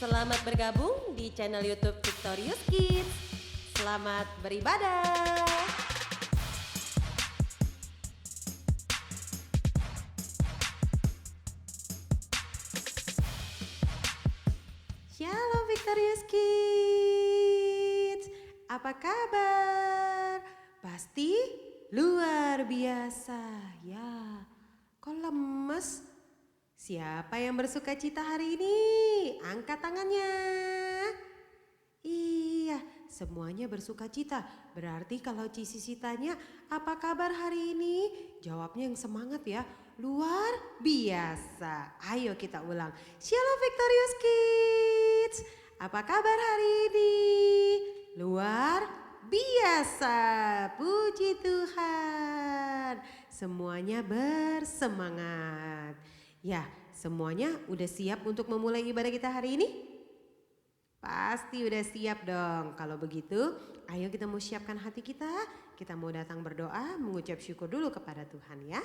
Selamat bergabung di channel YouTube Victorious Kids. Selamat beribadah. Shalom Victorious Kids. Apa kabar? Pasti luar biasa. Ya, kok lemes? Siapa yang bersuka cita hari ini? Angkat tangannya. Iya, semuanya bersuka cita. Berarti kalau Cici tanya, apa kabar hari ini? Jawabnya yang semangat ya. Luar biasa. Ayo kita ulang. Shalom Victorious Kids. Apa kabar hari ini? Luar biasa. Puji Tuhan. Semuanya bersemangat. Ya, semuanya udah siap untuk memulai ibadah kita hari ini? Pasti udah siap dong. Kalau begitu, ayo kita mau siapkan hati kita. Kita mau datang berdoa, mengucap syukur dulu kepada Tuhan ya.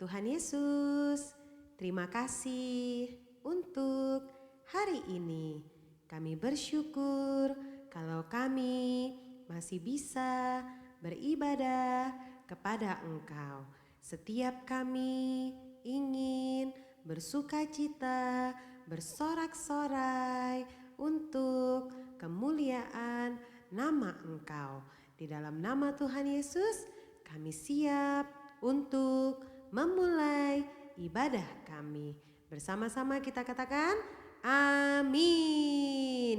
Tuhan Yesus, terima kasih untuk hari ini. Kami bersyukur kalau kami masih bisa beribadah kepada Engkau. Setiap kami ingin bersuka cita, bersorak-sorai untuk kemuliaan nama Engkau. Di dalam nama Tuhan Yesus, kami siap untuk memulai ibadah kami. Bersama-sama kita katakan, amin.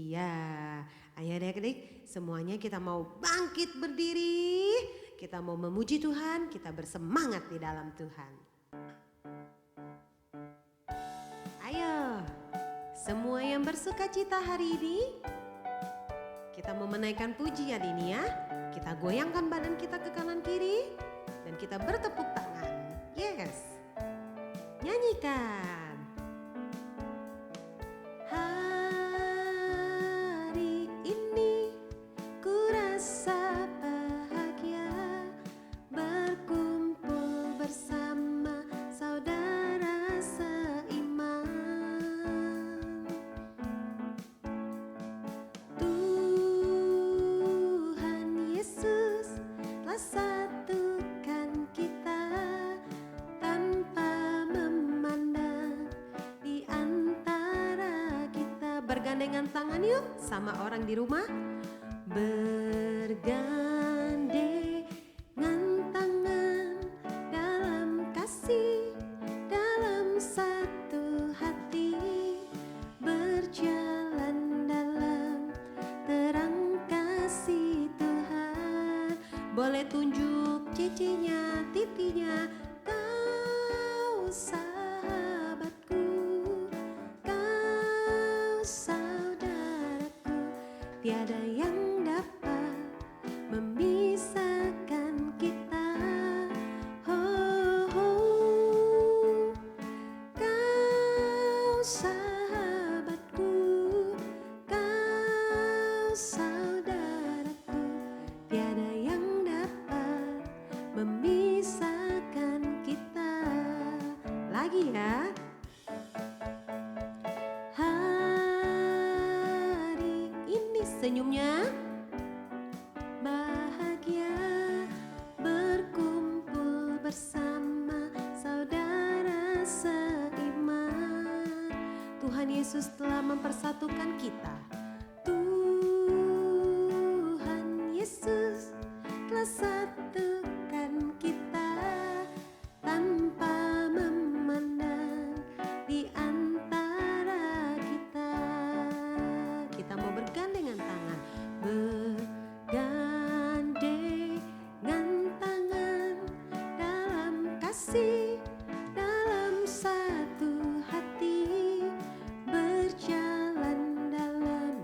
Iya, ayo adik-adik, semuanya kita mau bangkit berdiri. Kita mau memuji Tuhan, kita bersemangat di dalam Tuhan. Ayo, semua yang bersuka cita hari ini, kita mau menaikkan pujian ini ya. Kita goyangkan badan kita ke kanan kiri dan kita bertepuk tangan. Yes, nyanyikan. Hari ini ku rasa bahagia berkumpul bersama saudara seiman. Tuhan Yesus telah satukan kita tanpa memandang di antara kita. Bergandengan tangan yuk sama orang di rumah. Bergandengan tangan dalam kasih, dalam satu hati, berjalan dalam terang kasih Tuhan. Boleh tunjuk cicinya, titinya. Kau sahabatku, kau saudaraku, tiada yang dapat memisahkan kita. Oh, oh. Kau sahabatku, kau saudaraku, tiada yang dapat memisahkan kita. Lagi ya. Hari ini senyumnya bahagia berkumpul bersama saudara seiman. Tuhan Yesus telah mempersatukan kita. Tuhan Yesus telah satukan kita tanpa memandang di antara kita. Kita mau bergandengan tangan. Bergandengan tangan dalam kasih, dalam satu hati, berjalan dalam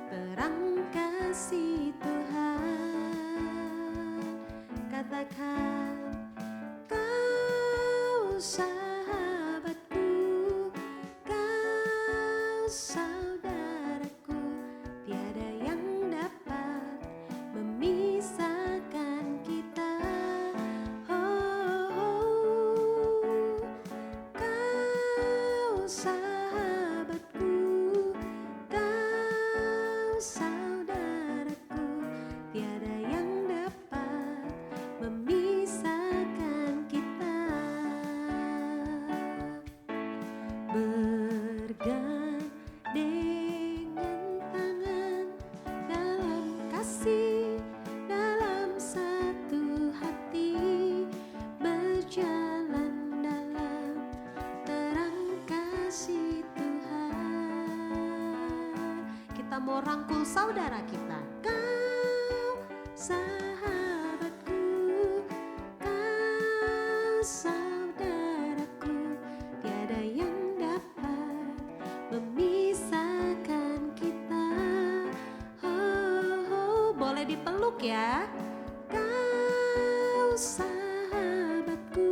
terang kasih Tuhan. Katakan, kau sahabatku, kau saudaraku, tiada yang dapat memisahkan kita. Oh, oh. Kau sahabatku, saudara kita. Kau sahabatku, kau saudaraku, tiada yang dapat memisahkan kita. Boleh dipeluk ya. Kau sahabatku,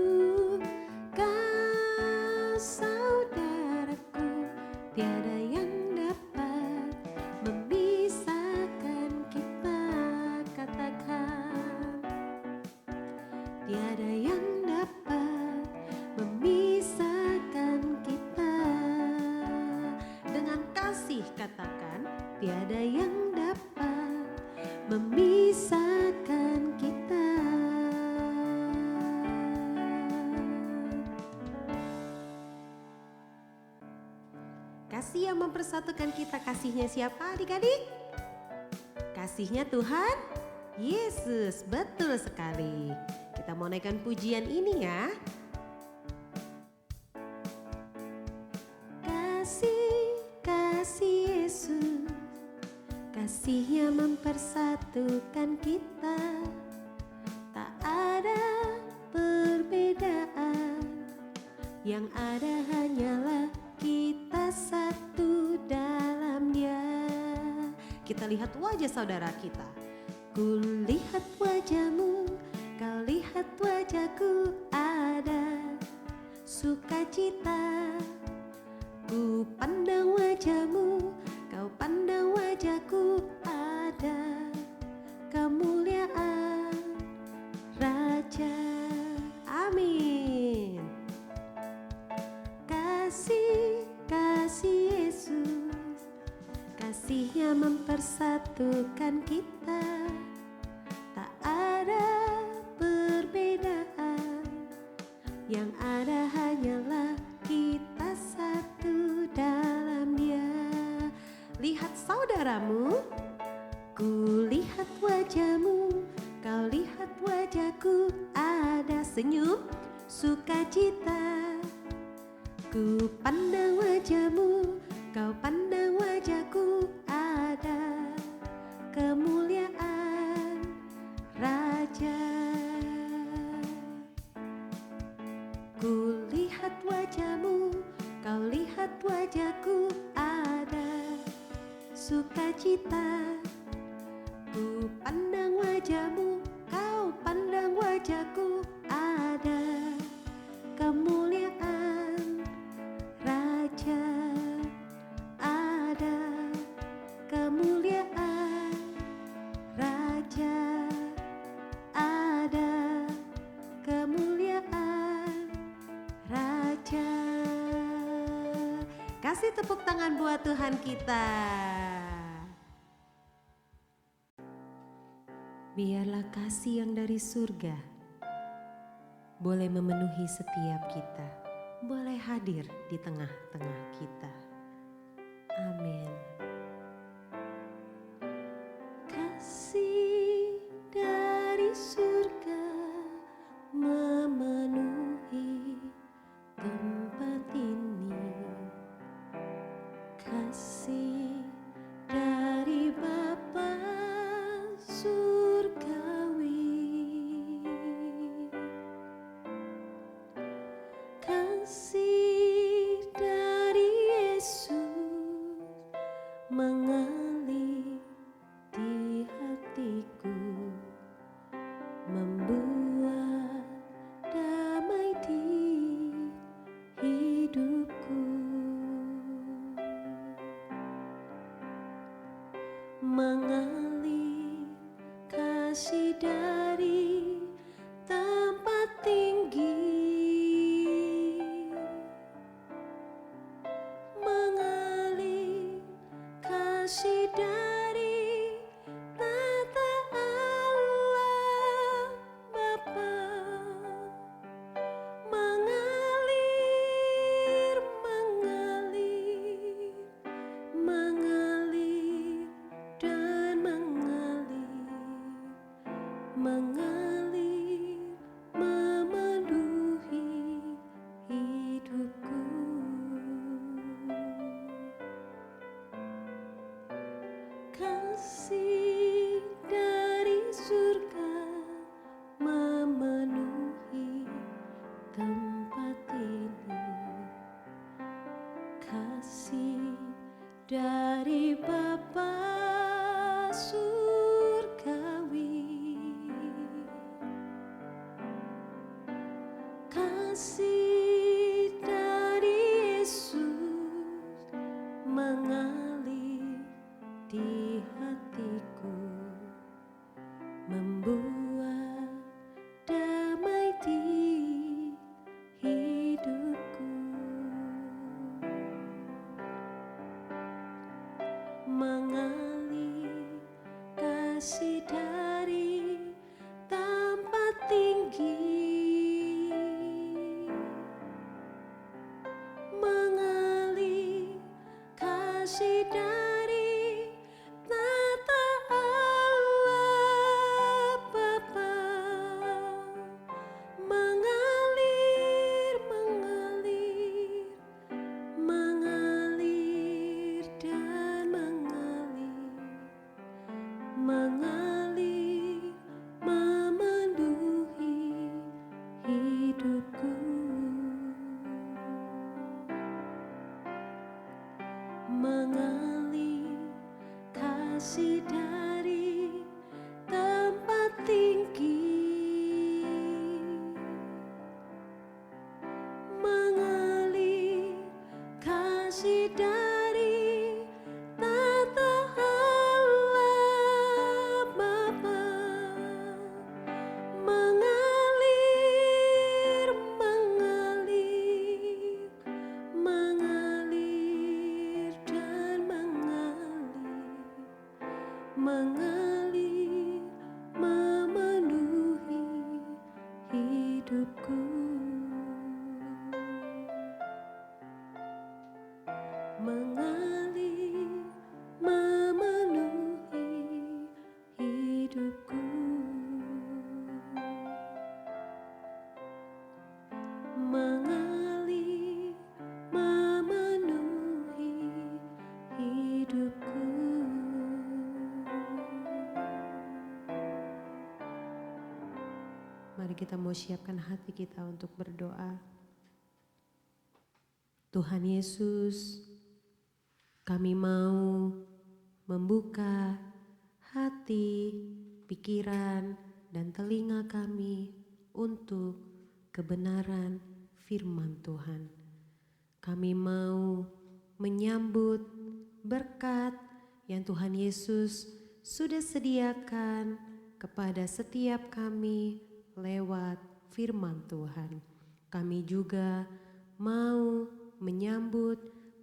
kau saudaraku, tiada yang dapat memisahkan kita. Katakan, tiada yang dapat memisahkan kita. Dengan kasih katakan, tiada yang dapat memisahkan kita. Kasih yang mempersatukan kita, kasihnya siapa adik-adik? Kasihnya Tuhan Yesus, betul sekali. Kita mau naikkan pujian ini ya. Kasih Yesus, kasihnya mempersatukan kita. Tak ada perbedaan, yang ada hanyalah kita satu dalam Dia. Kita lihat wajah saudara kita. Ku lihat wajahmu, kau lihat wajahku, ada sukacita. Ku pandang wajahmu, kau pandang wajahku, ada kemuliaan Raja. Amin. Kasih Yesus, kasihnya mempersatukan kita. Tak ada perbedaan, yang ada hanyalah kita satu dalam Dia. Lihat saudaramu, ku lihat wajahmu, kau lihat wajahku, ada senyum sukacita. Ku pandang wajahmu, kau pandang wajahku, ada kemuliaan Raja. Ku lihat wajahmu, kau lihat wajahku, ada sukacita. Ku pandang wajahmu, kau pandang wajahku, ada kemuliaan Raja. Ada kemuliaan Raja. Ada kemuliaan Raja. Kasih tepuk tangan buat Tuhan kita. Biarlah kasih yang dari surga boleh memenuhi setiap kita, boleh hadir di tengah-tengah kita. Amin. Kasih dari surga memenuhi tempat ini. Kasih dari Bapa surgawi. Kasih dari Yesus mengalir di hatiku, membuat damai di hidupku. Mengalir kasih dari tempat tinggi, Kasih dari Yesus mengalir di hatiku, membuat damai di hidupku, mengalir kasih dari tempat tinggi, mengalir kasih dari tata Allah Bapa, mengalir, mengalir, mengalir dan mengalir, memenuhi hidupku, mengalir kasih dari tempat tinggi, mengalir kasih dari tata Allah Bapa, mengalir, mengalir, mengalir dan mengalir, memenuhi hidupku, mengalir, memenuhi hidupku, mengalir, memenuhi hidupku. Mari kita mau siapkan hati kita untuk berdoa. Tuhan Yesus, kami mau membuka hati, pikiran, dan telinga kami untuk kebenaran firman Tuhan. Kami mau menyambut berkat yang Tuhan Yesus sudah sediakan kepada setiap kami lewat firman Tuhan. Kami juga mau menyambut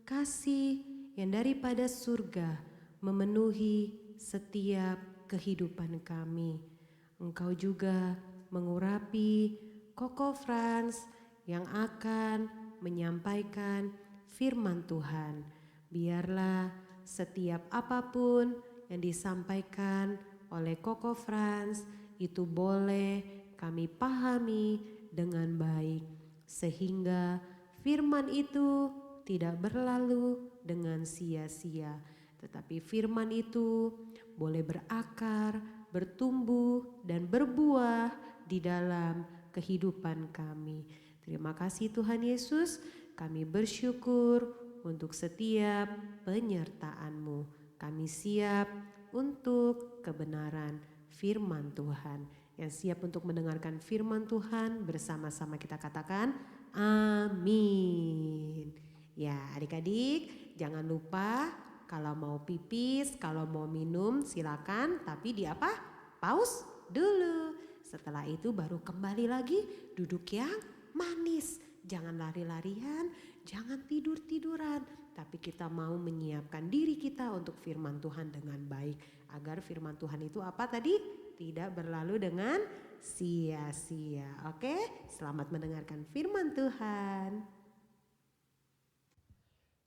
kasih yang daripada surga memenuhi setiap kehidupan kami. Engkau juga mengurapi Koko Frans yang akan menyampaikan firman Tuhan. Biarlah setiap apapun yang disampaikan oleh Koko Frans itu boleh kami pahami dengan baik, sehingga firman itu tidak berlalu dengan sia-sia, tetapi firman itu boleh berakar, bertumbuh, dan berbuah di dalam kehidupan kami. Terima kasih Tuhan Yesus, kami bersyukur untuk setiap penyertaan-Mu. Kami siap untuk kebenaran firman Tuhan. Yang siap untuk mendengarkan firman Tuhan, bersama-sama kita katakan amin. Ya, adik-adik jangan lupa kalau mau pipis, kalau mau minum silakan, tapi di apa? Pause dulu. Setelah itu baru kembali lagi duduk yang manis. Jangan lari-larian, jangan tidur-tiduran, tapi kita mau menyiapkan diri kita untuk firman Tuhan dengan baik. Agar firman Tuhan itu apa tadi? Tidak berlalu dengan sia-sia. Oke, selamat mendengarkan firman Tuhan.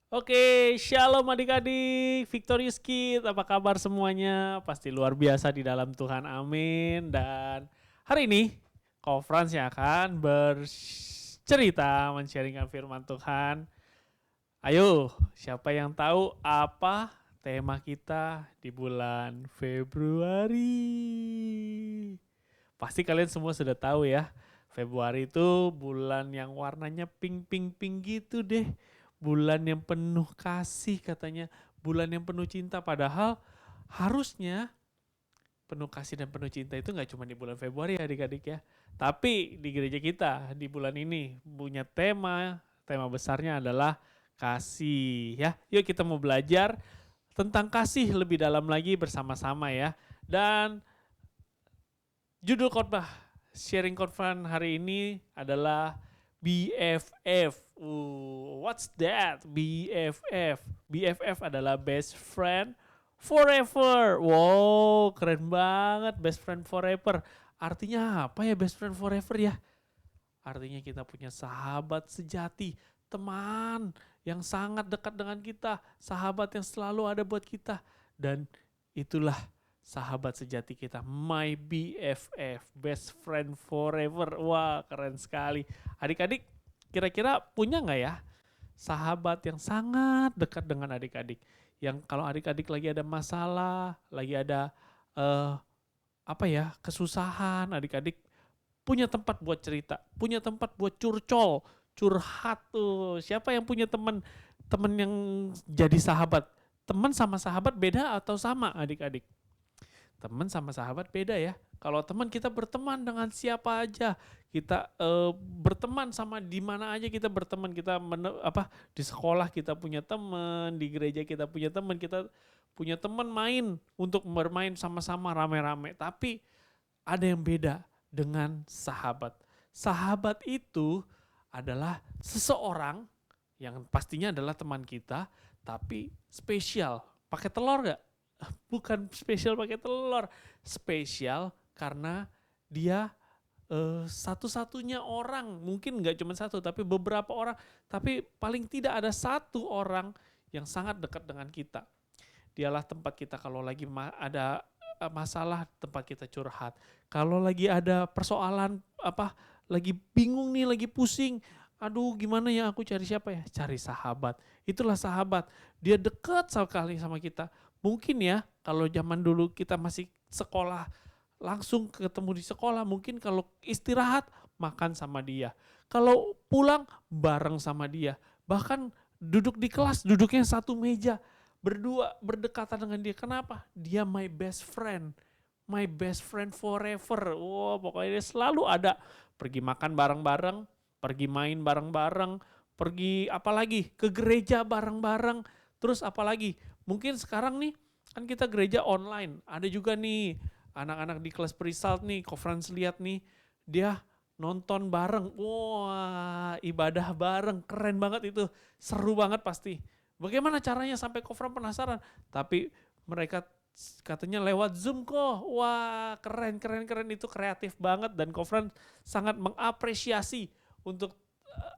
Oke, shalom adik-adik, Victorious Kid, apa kabar semuanya? Pasti luar biasa di dalam Tuhan, amin. Dan hari ini, Ko Frans yang akan bercerita, men-sharingkan firman Tuhan. Ayo, siapa yang tahu apa tema kita di bulan Februari? Pasti kalian semua sudah tahu ya, Februari itu bulan yang warnanya pink gitu deh. Bulan yang penuh kasih katanya, bulan yang penuh cinta. Padahal harusnya penuh kasih dan penuh cinta itu gak cuma di bulan Februari ya adik-adik ya. Tapi di gereja kita di bulan ini punya tema besarnya adalah kasih ya. Yuk kita mau belajar tentang kasih lebih dalam lagi bersama-sama ya. Dan judul khotbah sharing conference hari ini adalah BFF. What's that? BFF. BFF adalah best friend forever. Wow, keren banget best friend forever. Artinya apa ya best friend forever ya? Artinya kita punya sahabat sejati, teman yang sangat dekat dengan kita, sahabat yang selalu ada buat kita. Dan itulah sahabat sejati kita, my BFF, best friend forever. Wah, keren sekali. Adik-adik, kira-kira punya nggak ya sahabat yang sangat dekat dengan adik-adik? Yang kalau adik-adik lagi ada masalah, lagi ada kesusahan, adik-adik punya tempat buat cerita, punya tempat buat curhat tuh. Siapa yang punya teman yang jadi sahabat? Teman sama sahabat beda atau sama adik-adik? Teman sama sahabat beda ya. Kalau teman kita berteman dengan siapa aja, kita berteman sama di mana aja kita berteman. Kita di sekolah kita punya teman, di gereja kita punya teman, kita punya teman main untuk bermain sama-sama rame-rame. Tapi ada yang beda dengan sahabat. Sahabat itu adalah seseorang yang pastinya adalah teman kita, tapi spesial. Pakai telur gak? Bukan spesial pakai telur, spesial karena dia satu-satunya orang, mungkin gak cuma satu tapi beberapa orang, tapi paling tidak ada satu orang yang sangat dekat dengan kita. Dialah tempat kita kalau lagi ada masalah, tempat kita curhat. Kalau lagi ada persoalan lagi bingung nih, lagi pusing, aduh gimana ya aku cari siapa ya? Cari sahabat. Itulah sahabat. Dia dekat sekali sama kita. Mungkin ya kalau zaman dulu kita masih sekolah, langsung ketemu di sekolah. Mungkin kalau istirahat makan sama dia. Kalau pulang bareng sama dia. Bahkan duduk di kelas, duduknya satu meja. Berdua berdekatan dengan dia. Kenapa? Dia my best friend. My best friend forever. Wow, pokoknya dia selalu ada. Pergi makan bareng-bareng, pergi main bareng-bareng, pergi apalagi ke gereja bareng-bareng. Terus apalagi? Mungkin sekarang nih kan kita gereja online. Ada juga nih anak-anak di kelas pre-salt nih, conference lihat nih, dia nonton bareng. Wah, ibadah bareng, keren banget itu. Seru banget pasti. Bagaimana caranya sampai conference penasaran? Tapi mereka katanya lewat Zoom kok. Wah, keren itu, kreatif banget, dan conference sangat mengapresiasi untuk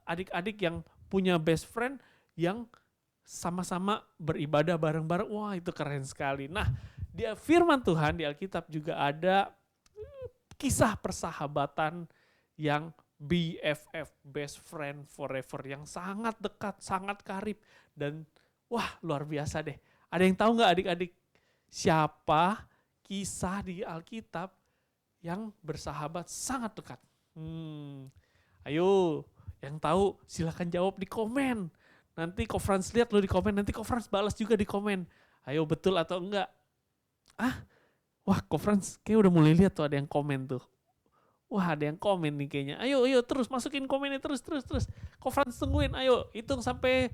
adik-adik yang punya best friend yang sama-sama beribadah bareng-bareng. Wah, itu keren sekali. Nah, di firman Tuhan di Alkitab juga ada kisah persahabatan yang BFF, best friend forever, yang sangat dekat, sangat karib, dan wah luar biasa deh. Ada yang tahu nggak adik-adik siapa kisah di Alkitab yang bersahabat sangat dekat? Ayo, yang tahu silakan jawab di komen. Nanti conference lihat lo di komen, nanti conference balas juga di komen. Ayo, betul atau enggak? Wah, conference kayak udah mulai lihat tuh ada yang komen tuh. Wah, ada yang komen nih kayaknya. Ayo terus masukin komennya terus. Conference tungguin. Ayo, hitung sampai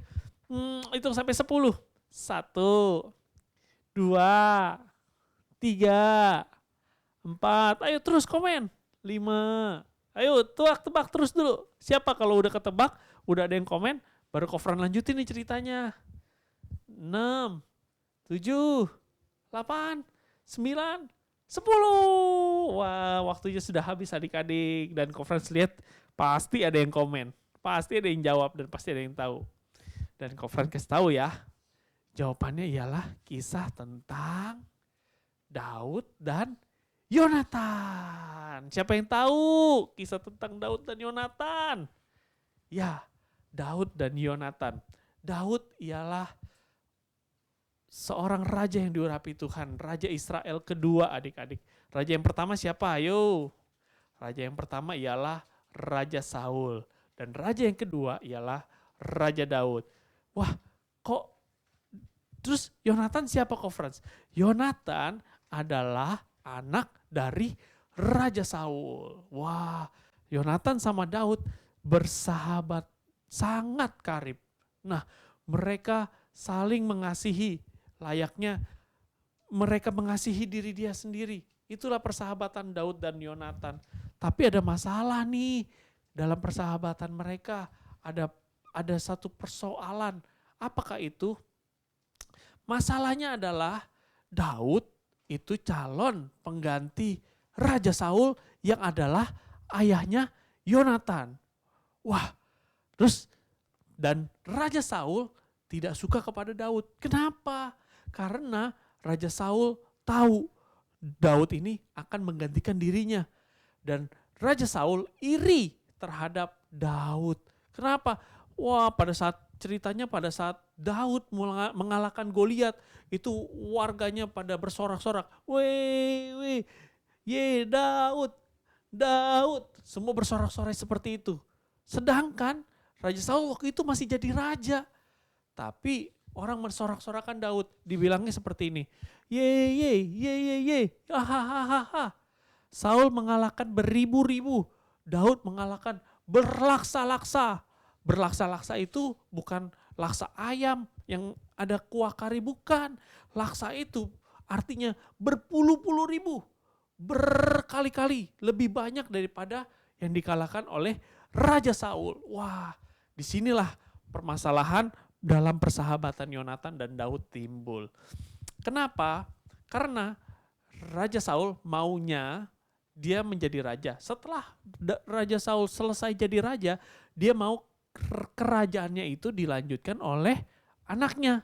10. 1, 2, 3, 4. Ayo terus komen. 5. Ayo tebak terus dulu. Siapa kalau udah ketebak, udah ada yang komen, baru conference lanjutin nih ceritanya. 6, 7, 8, 9, 10. Wah, waktunya sudah habis adik-adik. Dan conference lihat pasti ada yang komen. Pasti ada yang jawab dan pasti ada yang tahu. Dan conference kasih tahu ya. Jawabannya ialah kisah tentang Daud dan Yonatan. Siapa yang tahu kisah tentang Daud dan Yonatan? Ya, Daud dan Yonatan. Daud ialah seorang raja yang diurapi Tuhan. Raja Israel kedua adik-adik. Raja yang pertama siapa? Ayo. Raja yang pertama ialah Raja Saul. Dan raja yang kedua ialah Raja Daud. Wah, kok terus Yonatan siapa conference? Yonatan adalah anak dari Raja Saul. Wah, Yonatan sama Daud bersahabat sangat karib. Nah, mereka saling mengasihi, layaknya mereka mengasihi diri dia sendiri. Itulah persahabatan Daud dan Yonatan. Tapi ada masalah nih dalam persahabatan mereka. Ada satu persoalan. Apakah itu? Masalahnya adalah Daud itu calon pengganti Raja Saul yang adalah ayahnya Yonatan. Wah, terus dan Raja Saul tidak suka kepada Daud. Kenapa? Karena Raja Saul tahu Daud ini akan menggantikan dirinya. Dan Raja Saul iri terhadap Daud. Kenapa? Wah, pada saat Daud mengalahkan Goliat, itu warganya pada bersorak-sorak. Weh, ye Daud. Semua bersorak-sorai seperti itu. Sedangkan Raja Saul waktu itu masih jadi raja. Tapi orang mensorak-sorakan Daud. Dibilangnya seperti ini. Ye. Hahaha. Saul mengalahkan beribu-ribu. Daud mengalahkan berlaksa-laksa. Berlaksa-laksa itu bukan laksa ayam yang ada kuah kari, bukan. Laksa itu artinya berpuluh-puluh ribu. Berkali-kali lebih banyak daripada yang dikalahkan oleh Raja Saul. Wah, disinilah permasalahan dalam persahabatan Yonatan dan Daud timbul. Kenapa? Karena Raja Saul maunya dia menjadi raja. Setelah Raja Saul selesai jadi raja, dia mau kerajaannya itu dilanjutkan oleh anaknya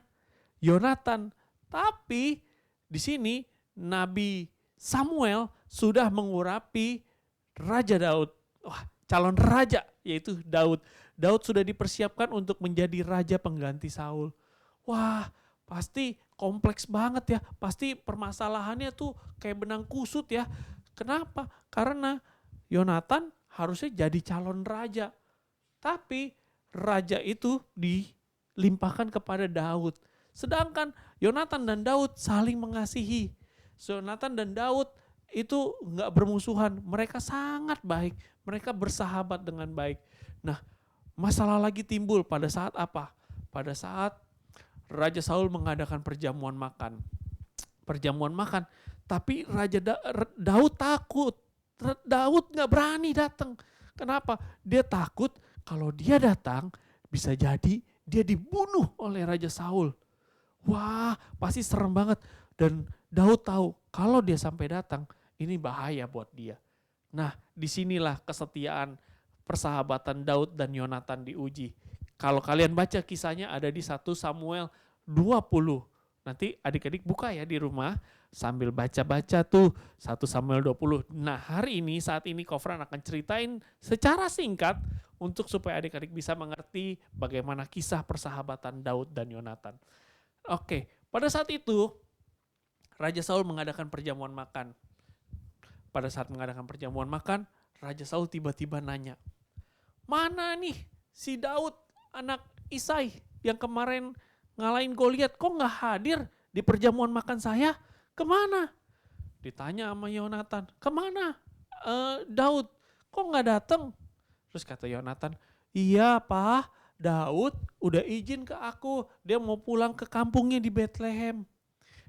Yonatan. Tapi di sini Nabi Samuel sudah mengurapi Raja Daud. Wah, calon raja yaitu Daud. Daud sudah dipersiapkan untuk menjadi raja pengganti Saul. Wah, pasti kompleks banget ya. Pasti permasalahannya tuh kayak benang kusut ya. Kenapa? Karena Yonatan harusnya jadi calon raja. Tapi raja itu dilimpahkan kepada Daud. Sedangkan Yonatan dan Daud saling mengasihi. Yonatan dan Daud itu enggak bermusuhan. Mereka sangat baik. Mereka bersahabat dengan baik. Nah, masalah lagi timbul pada saat apa? Pada saat Raja Saul mengadakan perjamuan makan. Tapi Daud takut. Daud gak berani datang. Kenapa? Dia takut kalau dia datang bisa jadi dia dibunuh oleh Raja Saul. Wah, pasti serem banget. Dan Daud tahu kalau dia sampai datang ini bahaya buat dia. Nah, disinilah kesetiaan persahabatan Daud dan Yonatan diuji. Kalau kalian baca kisahnya ada di 1 Samuel 20. Nanti adik-adik buka ya di rumah sambil baca-baca tuh 1 Samuel 20. Nah, saat ini Kofran akan ceritain secara singkat untuk supaya adik-adik bisa mengerti bagaimana kisah persahabatan Daud dan Yonatan. Oke, pada saat itu Raja Saul mengadakan perjamuan makan. Pada saat mengadakan perjamuan makan, Raja Saul tiba-tiba nanya, "Mana nih si Daud anak Isai yang kemarin ngalahin Goliat, kok gak hadir di perjamuan makan saya? Kemana?" Ditanya sama Yonatan, "Kemana Daud? Kok gak datang?" Terus kata Yonatan, "Iya Pak, Daud udah izin ke aku, dia mau pulang ke kampungnya di Bethlehem.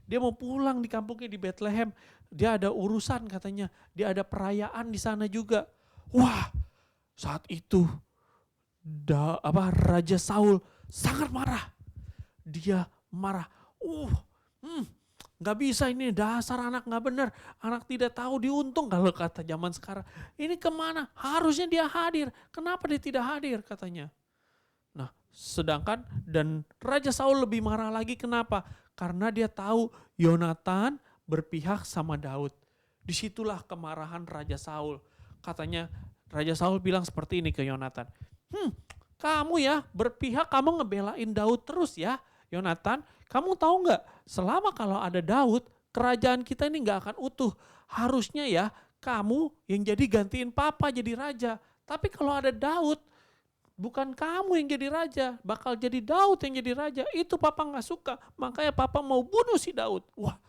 Dia mau pulang di kampungnya di Bethlehem. Dia ada urusan katanya, dia ada perayaan di sana juga." Wah, saat itu Raja Saul sangat marah. Dia marah. Gak bisa ini, dasar anak gak benar. Anak tidak tahu diuntung kalau kata zaman sekarang. Ini kemana? Harusnya dia hadir. Kenapa dia tidak hadir katanya. Nah, sedangkan dan Raja Saul lebih marah lagi. Kenapa? Karena dia tahu Yonatan berpihak sama Daud. Disitulah kemarahan Raja Saul. Katanya Raja Saul bilang seperti ini ke Yonatan. Kamu ya berpihak, kamu ngebelain Daud terus ya. Yonatan, kamu tahu nggak? Selama kalau ada Daud, kerajaan kita ini nggak akan utuh. Harusnya ya kamu yang jadi gantiin papa jadi raja. Tapi kalau ada Daud, bukan kamu yang jadi raja, bakal jadi Daud yang jadi raja. Itu papa nggak suka, makanya papa mau bunuh si Daud. Wah,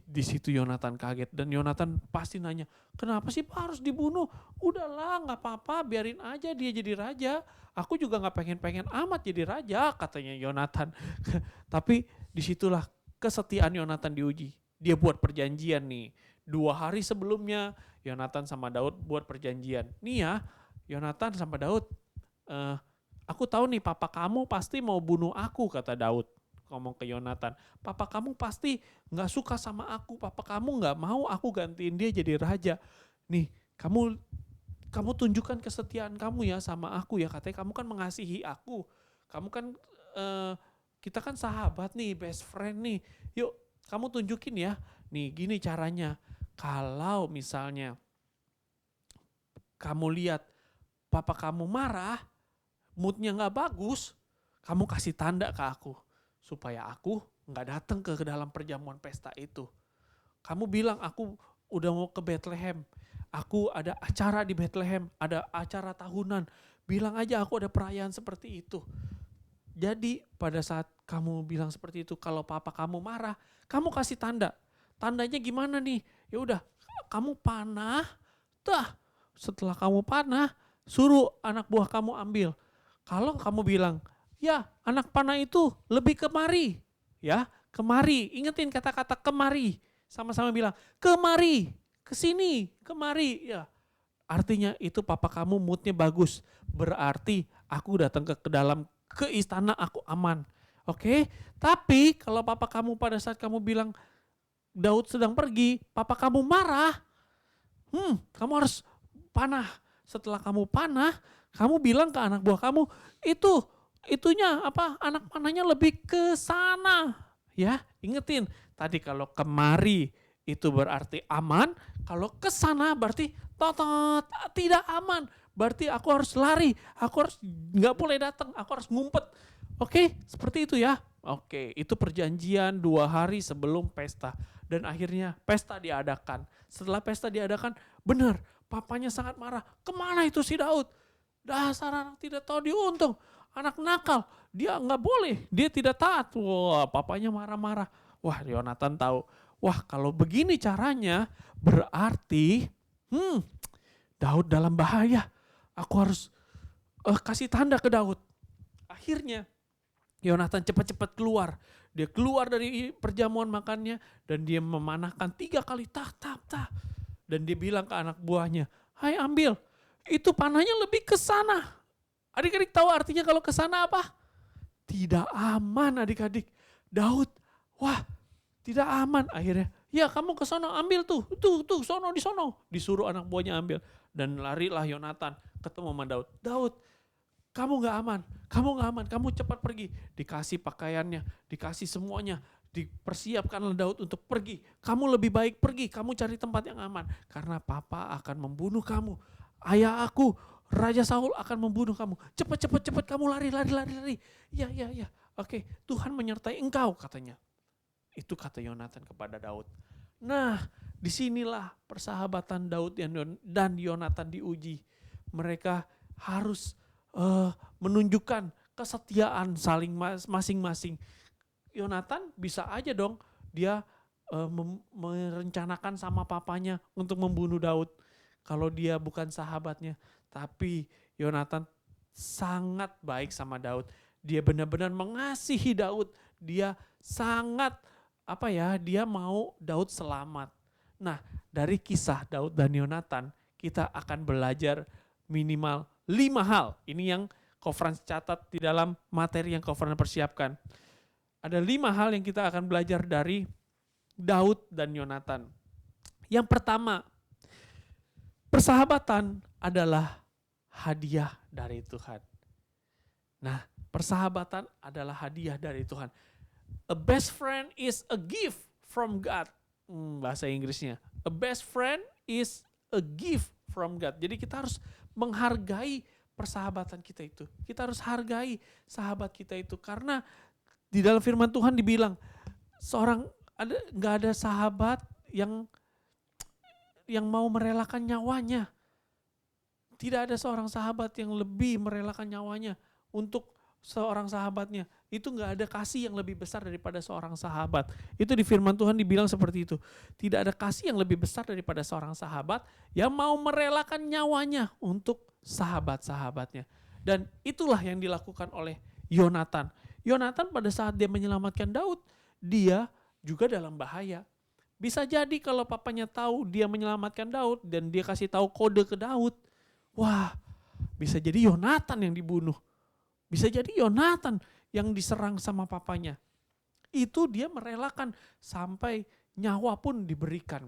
Di situ Yonatan kaget dan Yonatan pasti nanya, kenapa sih Pak harus dibunuh? Udahlah nggak apa-apa, biarin aja dia jadi raja. Aku juga nggak pengen-pengen amat jadi raja, katanya Yonatan. Tapi disitulah kesetiaan Yonatan diuji. Dia buat perjanjian nih. 2 hari sebelumnya Yonatan sama Daud buat perjanjian. Nih ya, Yonatan sama Daud, aku tahu nih papa kamu pasti mau bunuh aku, kata Daud. Ngomong ke Yonatan, papa kamu pasti nggak suka sama aku, papa kamu nggak mau aku gantiin dia jadi raja. Nih, kamu tunjukkan kesetiaan kamu ya sama aku ya, katanya kamu kan mengasihi aku, kamu kan kita kan sahabat nih, best friend nih, yuk kamu tunjukin ya, nih gini caranya, kalau misalnya kamu lihat papa kamu marah, moodnya nggak bagus, kamu kasih tanda ke aku supaya aku nggak datang ke dalam perjamuan pesta itu. Kamu bilang aku udah mau ke Bethlehem, aku ada acara di Bethlehem, ada acara tahunan. Bilang aja aku ada perayaan seperti itu. Jadi pada saat kamu bilang seperti itu, kalau papa kamu marah, kamu kasih tanda. Tandanya gimana nih? Ya udah, kamu panah, setelah kamu panah, suruh anak buah kamu ambil. Kalau kamu bilang, ya anak panah itu lebih kemari. Ya, kemari. Ingetin kata-kata kemari. Sama-sama bilang, kemari, kesini, kemari. Ya, artinya itu papa kamu moodnya bagus. Berarti aku datang ke istana aku aman. Oke, tapi kalau papa kamu pada saat kamu bilang Daud sedang pergi, papa kamu marah, kamu harus panah. Setelah kamu panah, kamu bilang ke anak buah kamu, itunya apa? Anak panahnya lebih ke sana. Ya, ingetin. Tadi kalau kemari itu berarti aman, kalau ke sana berarti tidak aman. Berarti aku harus lari, aku harus nggak boleh datang, aku harus ngumpet. Oke, seperti itu ya. Oke, itu perjanjian 2 hari sebelum pesta. Dan akhirnya pesta diadakan. Setelah pesta diadakan, benar, papanya sangat marah. Kemana itu si Daud? Dasar anak tidak tahu diuntung. Anak nakal, dia nggak boleh, dia tidak taat. Wah, papanya marah-marah. Wah, Yonatan tahu. Wah, kalau begini caranya, berarti Daud dalam bahaya. Aku harus kasih tanda ke Daud. Akhirnya Yonatan cepat-cepat keluar. Dia keluar dari perjamuan makannya dan dia memanahkan 3 kali tak. Dan dia bilang ke anak buahnya, hai ambil, itu panahnya lebih ke sana. Adik-adik tahu artinya kalau ke sana apa? Tidak aman adik-adik. Daud, wah tidak aman. Akhirnya, ya kamu ke sana ambil tuh, sono di sono. Disuruh anak buahnya ambil. Dan larilah Yonatan ketemu sama Daud. Daud, kamu gak aman, kamu cepat pergi. Dikasih pakaiannya, dikasih semuanya. Dipersiapkanlah Daud untuk pergi. Kamu lebih baik pergi, kamu cari tempat yang aman. Karena papa akan membunuh kamu. Ayah aku, Raja Saul akan membunuh kamu. Cepat kamu lari. Ya. Oke, Tuhan menyertai engkau katanya. Itu kata Yonatan kepada Daud. Nah, disinilah persahabatan Daud dan Yonatan diuji. Mereka harus menunjukkan kesetiaan saling masing-masing. Yonatan bisa aja dong dia merencanakan sama papanya untuk membunuh Daud kalau dia bukan sahabatnya. Tapi Yonatan sangat baik sama Daud. Dia benar-benar mengasihi Daud. Dia sangat dia mau Daud selamat. Nah, dari kisah Daud dan Yonatan kita akan belajar minimal 5 hal. Ini yang Conference catat di dalam materi yang Conference persiapkan. Ada 5 hal yang kita akan belajar dari Daud dan Yonatan. Yang pertama, persahabatan adalah hadiah dari Tuhan. Nah, persahabatan adalah hadiah dari Tuhan. A best friend is a gift from God. Bahasa Inggrisnya. A best friend is a gift from God. Jadi kita harus menghargai persahabatan kita itu. Kita harus hargai sahabat kita itu. Karena di dalam firman Tuhan dibilang, nggak ada sahabat yang mau merelakan nyawanya. Tidak ada seorang sahabat yang lebih merelakan nyawanya untuk seorang sahabatnya. Itu gak ada kasih yang lebih besar daripada seorang sahabat. Itu di firman Tuhan dibilang seperti itu. Tidak ada kasih yang lebih besar daripada seorang sahabat yang mau merelakan nyawanya untuk sahabat-sahabatnya. Dan itulah yang dilakukan oleh Yonatan. Yonatan pada saat dia menyelamatkan Daud, dia juga dalam bahaya. Bisa jadi kalau papanya tahu dia menyelamatkan Daud dan dia kasih tahu kode ke Daud, wah, bisa jadi Yonatan yang dibunuh. Bisa jadi Yonatan yang diserang sama papanya. Itu dia merelakan sampai nyawa pun diberikan.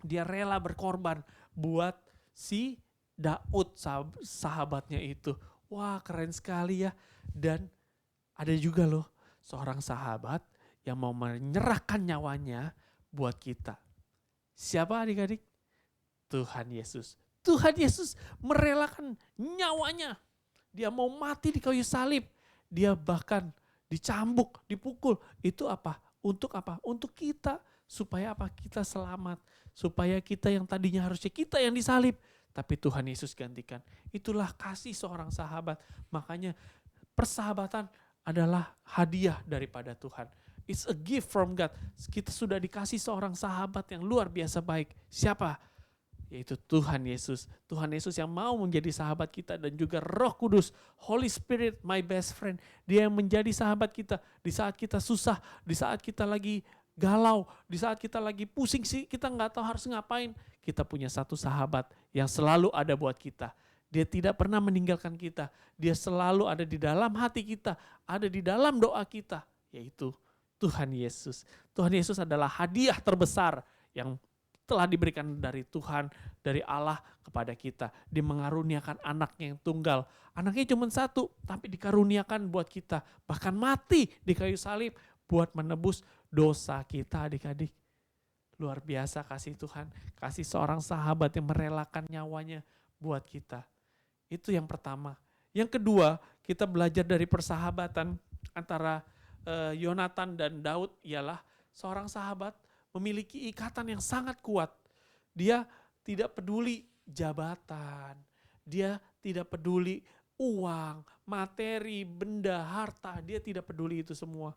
Dia rela berkorban buat si Daud sahabatnya itu. Wah, keren sekali ya. Dan ada juga loh seorang sahabat yang mau menyerahkan nyawanya buat kita. Siapa adik-adik? Tuhan Yesus. Tuhan Yesus merelakan nyawanya. Dia mau mati di kayu salib. Dia bahkan dicambuk, dipukul. Itu apa? Untuk apa? Untuk kita. Supaya apa? Kita selamat. Supaya kita yang tadinya harusnya kita yang disalib. Tapi Tuhan Yesus gantikan. Itulah kasih seorang sahabat. Makanya persahabatan adalah hadiah daripada Tuhan. It's a gift from God. Kita sudah dikasih seorang sahabat yang luar biasa baik. Siapa? Yaitu Tuhan Yesus. Tuhan Yesus yang mau menjadi sahabat kita dan juga Roh Kudus, Holy Spirit, my best friend. Dia yang menjadi sahabat kita di saat kita susah, di saat kita lagi galau, di saat kita lagi pusing sih, kita nggak tahu harus ngapain. Kita punya satu sahabat yang selalu ada buat kita. Dia tidak pernah meninggalkan kita. Dia selalu ada di dalam hati kita, ada di dalam doa kita, yaitu Tuhan Yesus. Tuhan Yesus adalah hadiah terbesar yang telah diberikan dari Tuhan, dari Allah kepada kita. Dia mengaruniakan anaknya yang tunggal. Anaknya cuma satu, tapi dikaruniakan buat kita. Bahkan mati di kayu salib buat menebus dosa kita, adik-adik. Luar biasa kasih Tuhan. Kasih seorang sahabat yang merelakan nyawanya buat kita. Itu yang pertama. Yang kedua, kita belajar dari persahabatan antara Yonatan dan Daud ialah seorang sahabat memiliki ikatan yang sangat kuat. Dia tidak peduli jabatan, dia tidak peduli uang, materi, benda, harta, dia tidak peduli itu semua.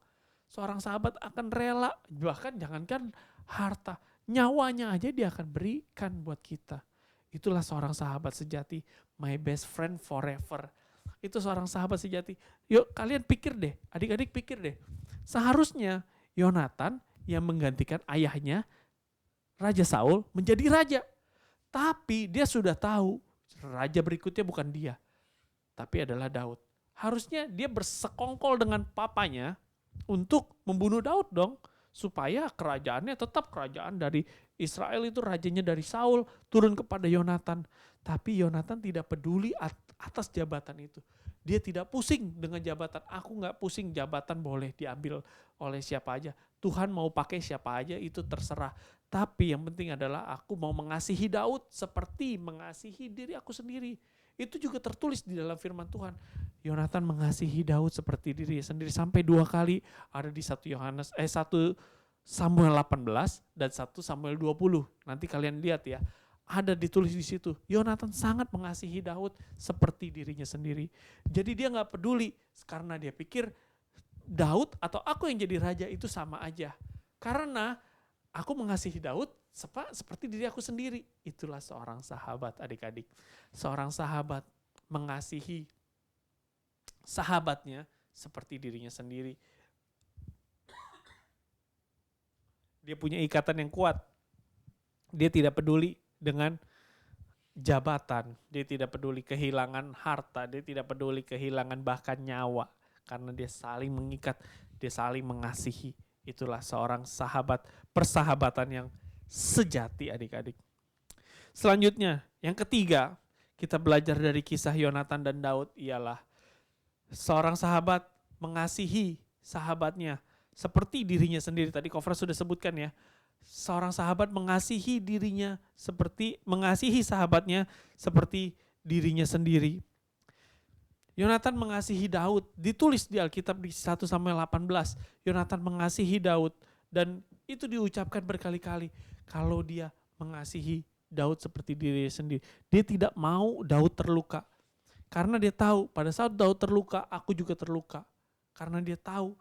Seorang sahabat akan rela, bahkan jangankan harta, nyawanya aja dia akan berikan buat kita. Itulah seorang sahabat sejati, my best friend forever. Itu seorang sahabat sejati. Yuk kalian pikir deh, adik-adik pikir deh. Seharusnya Yonatan yang menggantikan ayahnya, Raja Saul, menjadi raja. Tapi dia sudah tahu raja berikutnya bukan dia, tapi adalah Daud. Harusnya dia bersekongkol dengan papanya untuk membunuh Daud dong. Supaya kerajaannya tetap kerajaan dari Israel itu rajanya dari Saul turun kepada Yonatan. Tapi Yonatan tidak peduli atas jabatan itu. Dia tidak pusing dengan jabatan. Aku gak pusing, jabatan boleh diambil oleh siapa aja. Tuhan mau pakai siapa aja itu terserah. Tapi yang penting adalah aku mau mengasihi Daud seperti mengasihi diri aku sendiri. Itu juga tertulis di dalam firman Tuhan. Yonatan mengasihi Daud seperti dirinya sendiri sampai 2 kali ada di 1 Samuel 18 dan 1 Samuel 20. Nanti kalian lihat ya. Ada ditulis di situ. Yonatan sangat mengasihi Daud seperti dirinya sendiri. Jadi dia gak peduli karena dia pikir Daud atau aku yang jadi raja itu sama aja. Karena aku mengasihi Daud seperti diri aku sendiri. Itulah seorang sahabat adik-adik. Seorang sahabat mengasihi sahabatnya seperti dirinya sendiri. Dia punya ikatan yang kuat. Dia tidak peduli dengan jabatan. Dia tidak peduli kehilangan harta. Dia tidak peduli kehilangan bahkan nyawa. Karena dia saling mengikat. Dia saling mengasihi. Itulah seorang sahabat, persahabatan yang sejati adik-adik. Selanjutnya, yang ketiga, kita belajar dari kisah Yonatan dan Daud ialah seorang sahabat mengasihi sahabatnya seperti dirinya sendiri. Tadi Kofra sudah sebutkan ya. Seorang sahabat mengasihi dirinya seperti mengasihi sahabatnya seperti dirinya sendiri. Yonatan mengasihi Daud, ditulis di Alkitab di 1 Samuel 18. Yonatan mengasihi Daud dan itu diucapkan berkali-kali kalau dia mengasihi Daud seperti dirinya sendiri. Dia tidak mau Daud terluka. Karena dia tahu pada saat Daud terluka, aku juga terluka. Karena dia tahu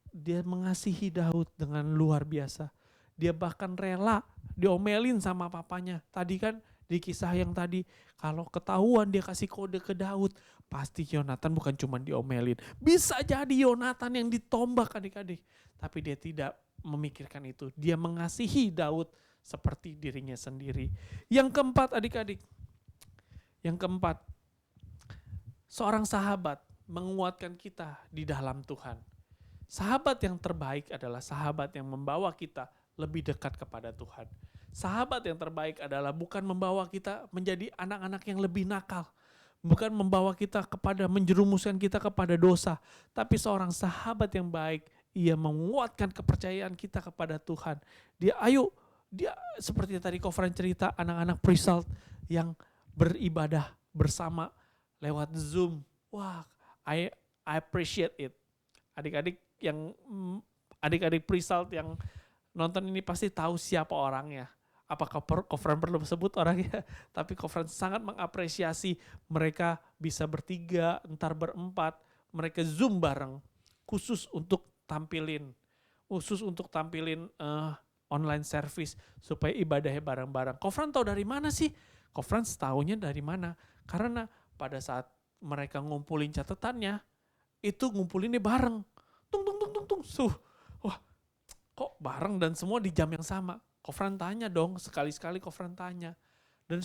dia mengasihi Daud dengan luar biasa. Dia bahkan rela diomelin sama papanya. Tadi kan di kisah yang tadi, kalau ketahuan dia kasih kode ke Daud, pasti Yonatan bukan cuma diomelin. Bisa jadi Yonatan yang ditombak adik-adik. Tapi dia tidak memikirkan itu. Dia mengasihi Daud seperti dirinya sendiri. Yang keempat adik-adik. Yang keempat, seorang sahabat menguatkan kita di dalam Tuhan. Sahabat yang terbaik adalah sahabat yang membawa kita lebih dekat kepada Tuhan. Sahabat yang terbaik adalah bukan membawa kita menjadi anak-anak yang lebih nakal. Bukan membawa kita kepada menjerumuskan kita kepada dosa. Tapi seorang sahabat yang baik, ia menguatkan kepercayaan kita kepada Tuhan. Dia seperti tadi Kofran cerita, anak-anak Presalt yang beribadah bersama lewat Zoom. Wah, I appreciate it. Adik-adik Presalt yang nonton ini pasti tahu siapa orangnya. Apakah Kofran perlu sebut orangnya? Tapi Kofran sangat mengapresiasi mereka bisa bertiga, entar berempat. Mereka Zoom bareng. Khusus untuk tampilin online service. Supaya ibadahnya bareng-bareng. Kofran tahu dari mana sih? Kofran setahunya dari mana? Karena pada saat mereka ngumpulin catatannya, itu ngumpulinnya bareng. Tung. Wah, kok bareng dan semua di jam yang sama? Kofran tanya dong, sekali-sekali Kofran tanya. Dan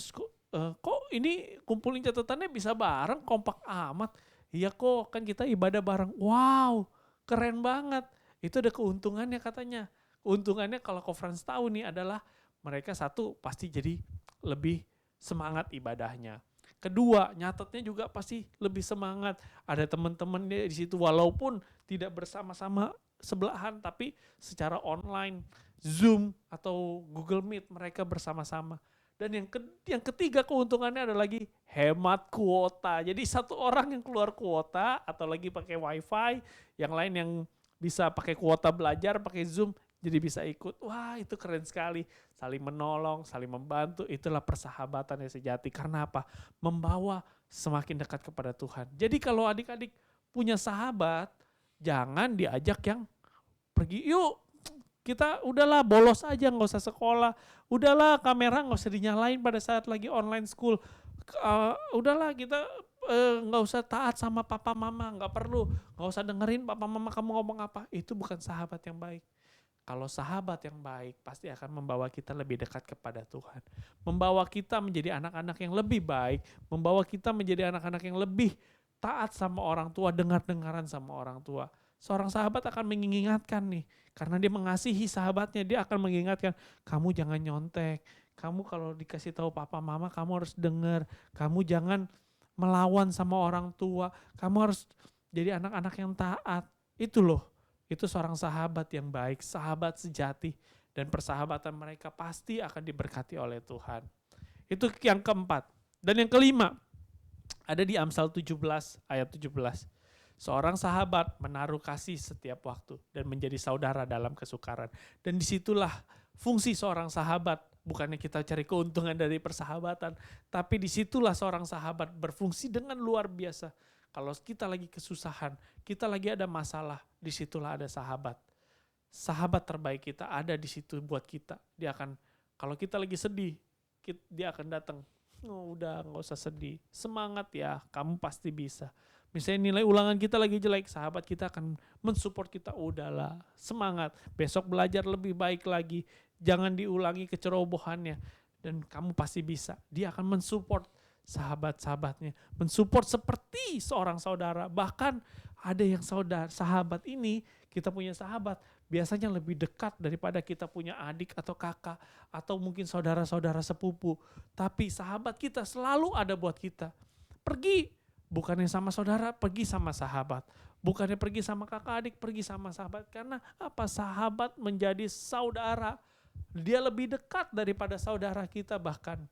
kok ini kumpulin catatannya bisa bareng, kompak amat. Iya kok, kan kita ibadah bareng. Wow, keren banget. Itu ada keuntungannya katanya. Keuntungannya kalau Kofran tahu nih adalah mereka satu pasti jadi lebih semangat ibadahnya. Kedua, nyatetnya juga pasti lebih semangat. Ada teman-teman di situ walaupun tidak bersama-sama sebelahan, tapi secara online, Zoom atau Google Meet mereka bersama-sama. Dan yang ketiga keuntungannya ada lagi hemat kuota. Jadi satu orang yang keluar kuota atau lagi pakai wifi, yang lain yang bisa pakai kuota belajar, pakai Zoom, jadi bisa ikut. Wah, itu keren sekali. Saling menolong, saling membantu. Itulah persahabatan yang sejati. Karena apa? Membawa semakin dekat kepada Tuhan. Jadi kalau adik-adik punya sahabat, jangan diajak yang pergi. Yuk, kita udahlah bolos aja, nggak usah sekolah. Udahlah kamera nggak usah dinyalain pada saat lagi online school. Udahlah kita nggak usah taat sama papa mama, nggak perlu. Nggak usah dengerin papa mama kamu ngomong apa. Itu bukan sahabat yang baik. Kalau sahabat yang baik pasti akan membawa kita lebih dekat kepada Tuhan. Membawa kita menjadi anak-anak yang lebih baik. Membawa kita menjadi anak-anak yang lebih taat sama orang tua, dengar-dengaran sama orang tua. Seorang sahabat akan mengingatkan nih. Karena dia mengasihi sahabatnya, dia akan mengingatkan, kamu jangan nyontek. Kamu kalau dikasih tahu papa mama, kamu harus dengar. Kamu jangan melawan sama orang tua. Kamu harus jadi anak-anak yang taat. Itu loh. Itu seorang sahabat yang baik, sahabat sejati. Dan persahabatan mereka pasti akan diberkati oleh Tuhan. Itu yang keempat. Dan yang kelima, ada di Amsal 17 ayat 17. Seorang sahabat menaruh kasih setiap waktu dan menjadi saudara dalam kesukaran. Dan disitulah fungsi seorang sahabat. Bukannya kita cari keuntungan dari persahabatan. Tapi disitulah seorang sahabat berfungsi dengan luar biasa. Kalau kita lagi kesusahan, kita lagi ada masalah, disitulah ada sahabat. Sahabat terbaik kita ada di situ buat kita. Dia akan, kalau kita lagi sedih, dia akan datang. Oh, udah gak usah sedih, semangat ya, kamu pasti bisa. Misalnya nilai ulangan kita lagi jelek, sahabat kita akan mensupport kita, udahlah semangat, besok belajar lebih baik lagi, jangan diulangi kecerobohannya, dan kamu pasti bisa. Dia akan mensupport sahabat-sahabatnya, mensupport seperti seorang saudara. Bahkan ada yang sahabat ini, kita punya sahabat, biasanya lebih dekat daripada kita punya adik atau kakak, atau mungkin saudara-saudara sepupu. Tapi sahabat kita selalu ada buat kita. Pergi, bukannya sama saudara, pergi sama sahabat. Bukannya pergi sama kakak adik, pergi sama sahabat. Karena apa? Sahabat menjadi saudara. Dia lebih dekat daripada saudara kita bahkan.